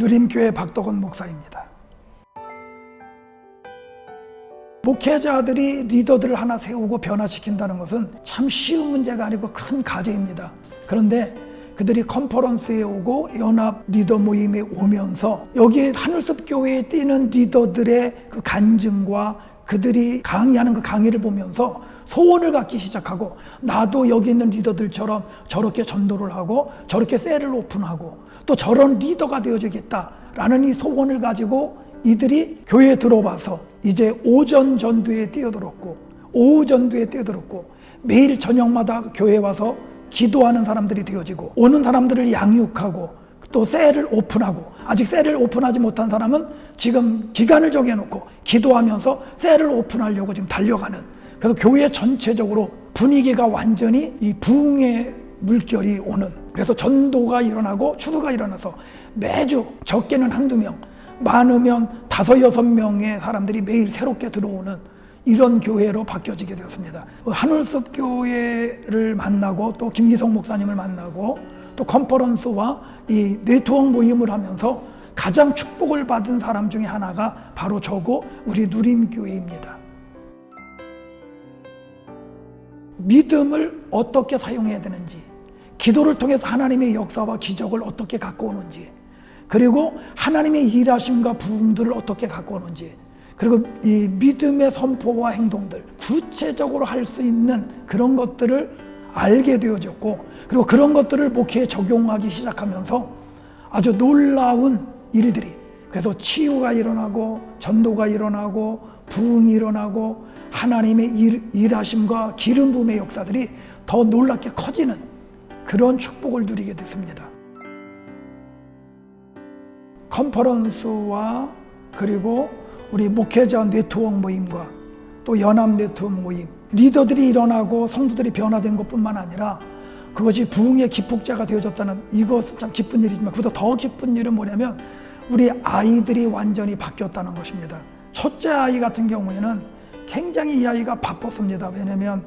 누림교회 박덕원 목사입니다. 목회자들이 리더들을 하나 세우고 변화시킨다는 것은 참 쉬운 문제가 아니고 큰 과제입니다. 그런데 그들이 컨퍼런스에 오고 연합 리더 모임에 오면서 여기에 하늘숲 교회에 뛰는 리더들의 그 간증과 그들이 강의하는 그 강의를 보면서 소원을 갖기 시작하고, 나도 여기 있는 리더들처럼 저렇게 전도를 하고 저렇게 셀을 오픈하고 또 저런 리더가 되어주겠다라는 이 소원을 가지고 이들이 교회에 들어와서 이제 오전 전도에 뛰어들었고 오후 전도에 뛰어들었고 매일 저녁마다 교회에 와서 기도하는 사람들이 되어지고, 오는 사람들을 양육하고 또 셀을 오픈하고, 아직 셀을 오픈하지 못한 사람은 지금 기간을 정해놓고 기도하면서 셀을 오픈하려고 지금 달려가는, 그래서 교회 전체적으로 분위기가 완전히 이 부흥의 물결이 오는, 그래서 전도가 일어나고 추수가 일어나서 매주 적게는 한두 명, 많으면 5, 6명의 사람들이 매일 새롭게 들어오는 이런 교회로 바뀌어지게 되었습니다. 하늘숲 교회를 만나고 또 김기성 목사님을 만나고 또 컨퍼런스와 이 네트워크 모임을 하면서 가장 축복을 받은 사람 중에 하나가 바로 저고 우리 누림교회입니다. 믿음을 어떻게 사용해야 되는지, 기도를 통해서 하나님의 역사와 기적을 어떻게 갖고 오는지, 그리고 하나님의 일하심과 부흥들을 어떻게 갖고 오는지, 그리고 이 믿음의 선포와 행동들, 구체적으로 할 수 있는 그런 것들을 알게 되어졌고, 그리고 그런 것들을 목회에 적용하기 시작하면서 아주 놀라운 일들이, 그래서 치유가 일어나고 전도가 일어나고 부흥이 일어나고 하나님의 일하심과 기름 부음의 역사들이 더 놀랍게 커지는 그런 축복을 누리게 됐습니다. 컨퍼런스와 그리고 우리 목회자 네트워크 모임과 또 연합 네트워크 모임, 리더들이 일어나고 성도들이 변화된 것뿐만 아니라 그것이 부흥의 기폭제가 되어졌다는, 이것은 참 기쁜 일이지만 그보다 더 기쁜 일은 뭐냐면 우리 아이들이 완전히 바뀌었다는 것입니다. 첫째 아이 같은 경우에는 굉장히 이 아이가 바빴습니다. 왜냐하면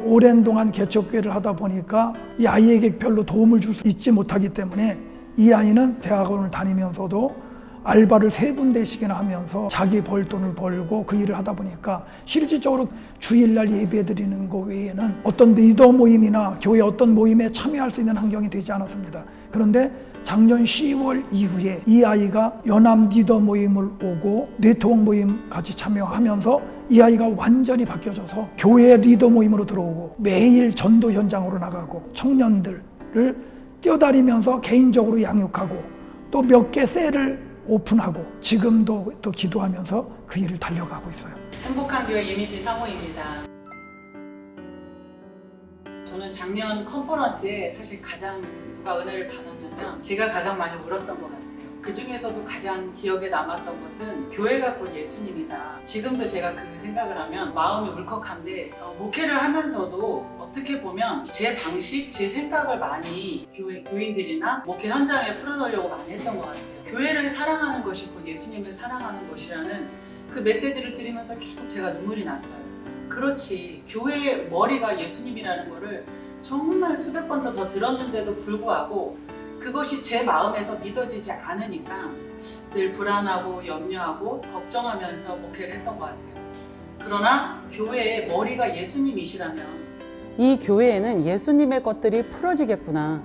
오랜 동안 개척교회를 하다 보니까 이 아이에게 별로 도움을 줄 수 있지 못하기 때문에 이 아이는 대학원을 다니면서도 알바를 3군데씩이나 하면서 자기 벌 돈을 벌고 그 일을 하다 보니까 실질적으로 주일날 예배 드리는 것 외에는 어떤 리더 모임이나 교회 어떤 모임에 참여할 수 있는 환경이 되지 않았습니다. 그런데 작년 10월 이후에 이 아이가 연합 리더 모임을 오고 네트워크 모임 같이 참여하면서 이 아이가 완전히 바뀌어져서 교회 리더 모임으로 들어오고 매일 전도 현장으로 나가고 청년들을 뛰어다니면서 개인적으로 양육하고 또 몇 개 셀을 오픈하고 지금도 또 기도하면서 그 일을 달려가고 있어요. 행복한 교회 이미지 사모입니다. 저는 작년 컨퍼런스에 사실 가장 누가 은혜를 받았냐면 제가 가장 많이 울었던 것 같아요. 그 중에서도 가장 기억에 남았던 것은 교회가 곧 예수님이다. 지금도 제가 그 생각을 하면 마음이 울컥한데, 목회를 하면서도 어떻게 보면 제 방식, 제 생각을 많이 교인들이나 목회 현장에 풀어놓으려고 많이 했던 것 같아요. 교회를 사랑하는 것이 곧 예수님을 사랑하는 것이라는 그 메시지를 들으면서 계속 제가 눈물이 났어요. 그렇지, 교회의 머리가 예수님이라는 거를 정말 수백 번도 더 들었는데도 불구하고 그것이 제 마음에서 믿어지지 않으니까 늘 불안하고 염려하고 걱정하면서 목회를 했던 것 같아요. 그러나 교회의 머리가 예수님이시라면 이 교회에는 예수님의 것들이 풀어지겠구나.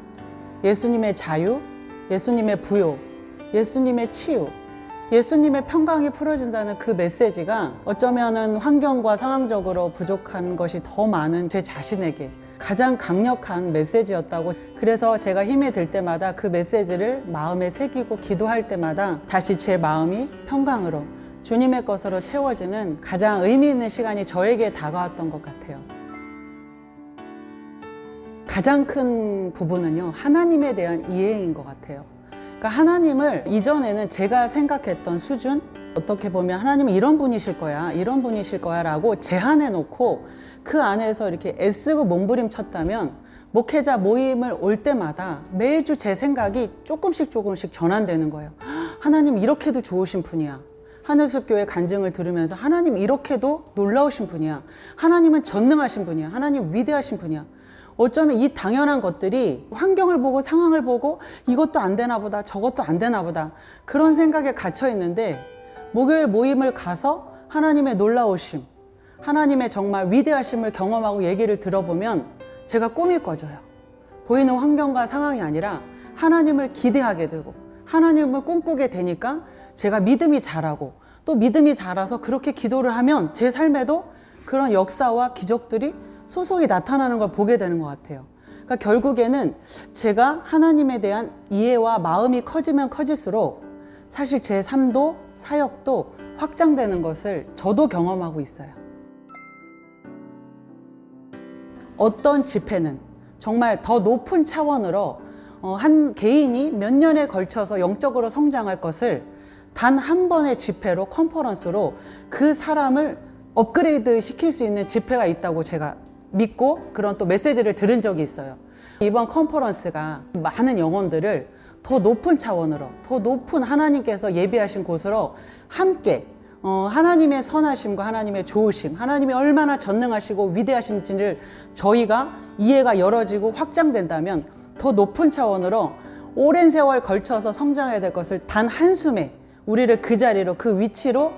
예수님의 자유, 예수님의 부요, 예수님의 치유, 예수님의 평강이 풀어진다는 그 메시지가 어쩌면은 환경과 상황적으로 부족한 것이 더 많은 제 자신에게 가장 강력한 메시지였다고. 그래서 제가 힘이 들 때마다 그 메시지를 마음에 새기고 기도할 때마다 다시 제 마음이 평강으로 주님의 것으로 채워지는 가장 의미 있는 시간이 저에게 다가왔던 것 같아요. 가장 큰 부분은요, 하나님에 대한 이해인 것 같아요. 그러니까 하나님을 이전에는 제가 생각했던 수준, 어떻게 보면 하나님은 이런 분이실 거야, 이런 분이실 거야 라고 제한해 놓고 그 안에서 이렇게 애쓰고 몸부림쳤다면 목회자 모임을 올 때마다 매주 제 생각이 조금씩 전환되는 거예요. 하나님 이렇게도 좋으신 분이야. 하늘숲 교회 간증을 들으면서 하나님 이렇게도 놀라우신 분이야. 하나님은 전능하신 분이야. 하나님 위대하신 분이야. 어쩌면 이 당연한 것들이 환경을 보고 상황을 보고 이것도 안 되나 보다, 저것도 안 되나 보다, 그런 생각에 갇혀 있는데, 목요일 모임을 가서 하나님의 놀라우심, 하나님의 정말 위대하심을 경험하고 얘기를 들어보면 제가 꿈이 꿔져요. 보이는 환경과 상황이 아니라 하나님을 기대하게 되고 하나님을 꿈꾸게 되니까 제가 믿음이 자라고, 또 믿음이 자라서 그렇게 기도를 하면 제 삶에도 그런 역사와 기적들이 소소히 나타나는 걸 보게 되는 것 같아요. 그러니까 결국에는 제가 하나님에 대한 이해와 마음이 커지면 커질수록 사실 제 삶도 사역도 확장되는 것을 저도 경험하고 있어요. 어떤 집회는 정말 더 높은 차원으로 한 개인이 몇 년에 걸쳐서 영적으로 성장할 것을 단 한 번의 집회로, 컨퍼런스로 그 사람을 업그레이드 시킬 수 있는 집회가 있다고 제가 믿고 그런 또 메시지를 들은 적이 있어요. 이번 컨퍼런스가 많은 영혼들을 더 높은 차원으로, 더 높은 하나님께서 예비하신 곳으로 함께 하나님의 선하심과 하나님의 좋으심, 하나님이 얼마나 전능하시고 위대하신지를 저희가 이해가 열어지고 확장된다면 더 높은 차원으로 오랜 세월 걸쳐서 성장해야 될 것을 단 한숨에 우리를 그 자리로, 그 위치로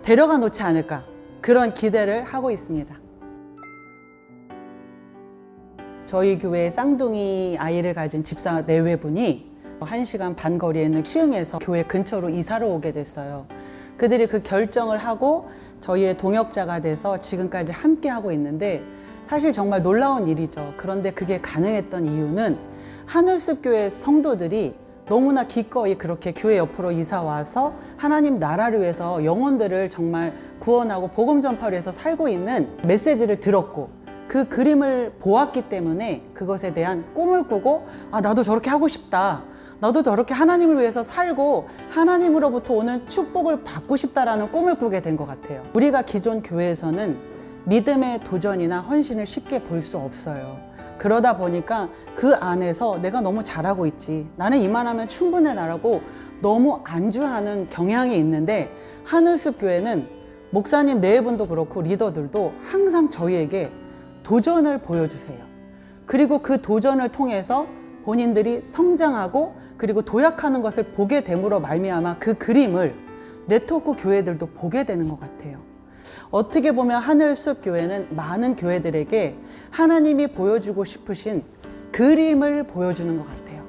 데려가 놓지 않을까, 그런 기대를 하고 있습니다. 저희 교회에 쌍둥이 아이를 가진 집사 내외분이 1시간 반 거리에 있는 시흥에서 교회 근처로 이사를 오게 됐어요. 그들이 그 결정을 하고 저희의 동역자가 돼서 지금까지 함께 하고 있는데, 사실 정말 놀라운 일이죠. 그런데 그게 가능했던 이유는 하늘숲 교회 성도들이 너무나 기꺼이 그렇게 교회 옆으로 이사 와서 하나님 나라를 위해서 영혼들을 정말 구원하고 복음 전파를 위해서 살고 있는 메시지를 들었고, 그 그림을 보았기 때문에 그것에 대한 꿈을 꾸고, 아, 나도 저렇게 하고 싶다, 나도 저렇게 하나님을 위해서 살고 하나님으로부터 오는 축복을 받고 싶다라는 꿈을 꾸게 된 것 같아요. 우리가 기존 교회에서는 믿음의 도전이나 헌신을 쉽게 볼 수 없어요. 그러다 보니까 그 안에서 내가 너무 잘하고 있지, 나는 이만하면 충분해 나라고 너무 안주하는 경향이 있는데, 하늘숲 교회는 목사님 네 분도 그렇고 리더들도 항상 저희에게 도전을 보여주세요. 그리고 그 도전을 통해서 본인들이 성장하고 그리고 도약하는 것을 보게 됨으로 말미암아 그 그림을 네트워크 교회들도 보게 되는 것 같아요. 어떻게 보면 하늘숲 교회는 많은 교회들에게 하나님이 보여주고 싶으신 그림을 보여주는 것 같아요.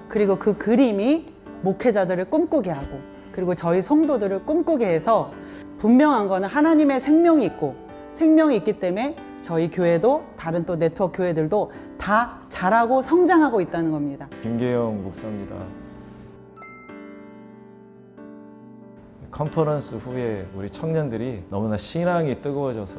그리고 그 그림이 목회자들을 꿈꾸게 하고, 그리고 저희 성도들을 꿈꾸게 해서, 분명한 거는 하나님의 생명이 있고, 생명이 있기 때문에 저희 교회도 다른 또 네트워크 교회들도 다 자라고 성장하고 있다는 겁니다. 김계영 목사입니다. 컨퍼런스 후에 우리 청년들이 너무나 신앙이 뜨거워져서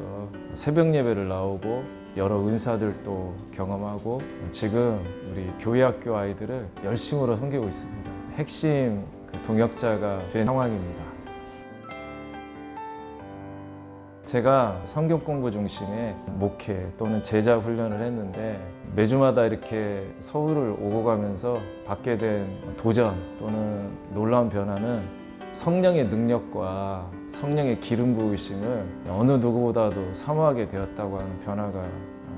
새벽 예배를 나오고 여러 은사들도 경험하고 지금 우리 교회학교 아이들을 열심으로 섬기고 있습니다. 핵심 동역자가 된 상황입니다. 제가 성경 공부 중심의 목회 또는 제자 훈련을 했는데, 매주마다 이렇게 서울을 오고 가면서 받게 된 도전 또는 놀라운 변화는 성령의 능력과 성령의 기름 부으심을 어느 누구보다도 사모하게 되었다고 하는 변화가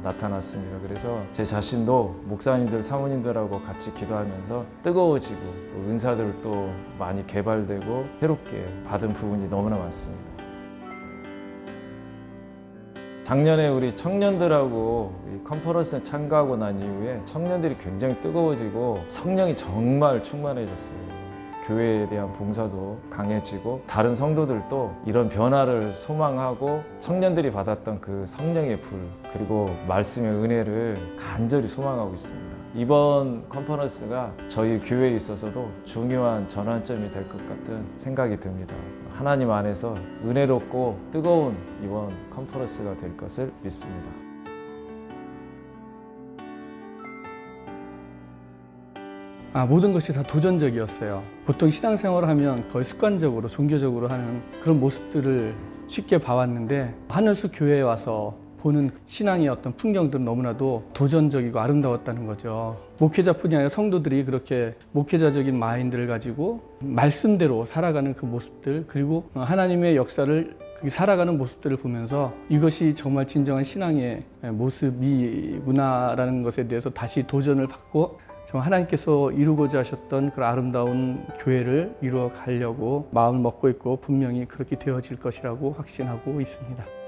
나타났습니다. 그래서 제 자신도 목사님들, 사모님들하고 같이 기도하면서 뜨거워지고 또 은사들도 많이 개발되고 새롭게 받은 부분이 너무나 많습니다. 작년에 우리 청년들하고 이 컨퍼런스에 참가하고 난 이후에 청년들이 굉장히 뜨거워지고 성령이 정말 충만해졌어요. 교회에 대한 봉사도 강해지고 다른 성도들도 이런 변화를 소망하고 청년들이 받았던 그 성령의 불, 그리고 말씀의 은혜를 간절히 소망하고 있습니다. 이번 컨퍼런스가 저희 교회에 있어서도 중요한 전환점이 될 것 같은 생각이 듭니다. 하나님 안에서 은혜롭고 뜨거운 이번 컨퍼런스가 될 것을 믿습니다. 모든 것이 다 도전적이었어요. 보통 신앙생활을 하면 거의 습관적으로 종교적으로 하는 그런 모습들을 쉽게 봐왔는데, 하늘숲 교회에 와서 보는 신앙의 어떤 풍경들은 너무나도 도전적이고 아름다웠다는 거죠. 목회자뿐이 아니라 성도들이 그렇게 목회자적인 마인드를 가지고 말씀대로 살아가는 그 모습들, 그리고 하나님의 역사를 살아가는 모습들을 보면서 이것이 정말 진정한 신앙의 모습이구나라는 것에 대해서 다시 도전을 받고 정말 하나님께서 이루고자 하셨던 그런 아름다운 교회를 이루어 가려고 마음을 먹고 있고 분명히 그렇게 되어질 것이라고 확신하고 있습니다.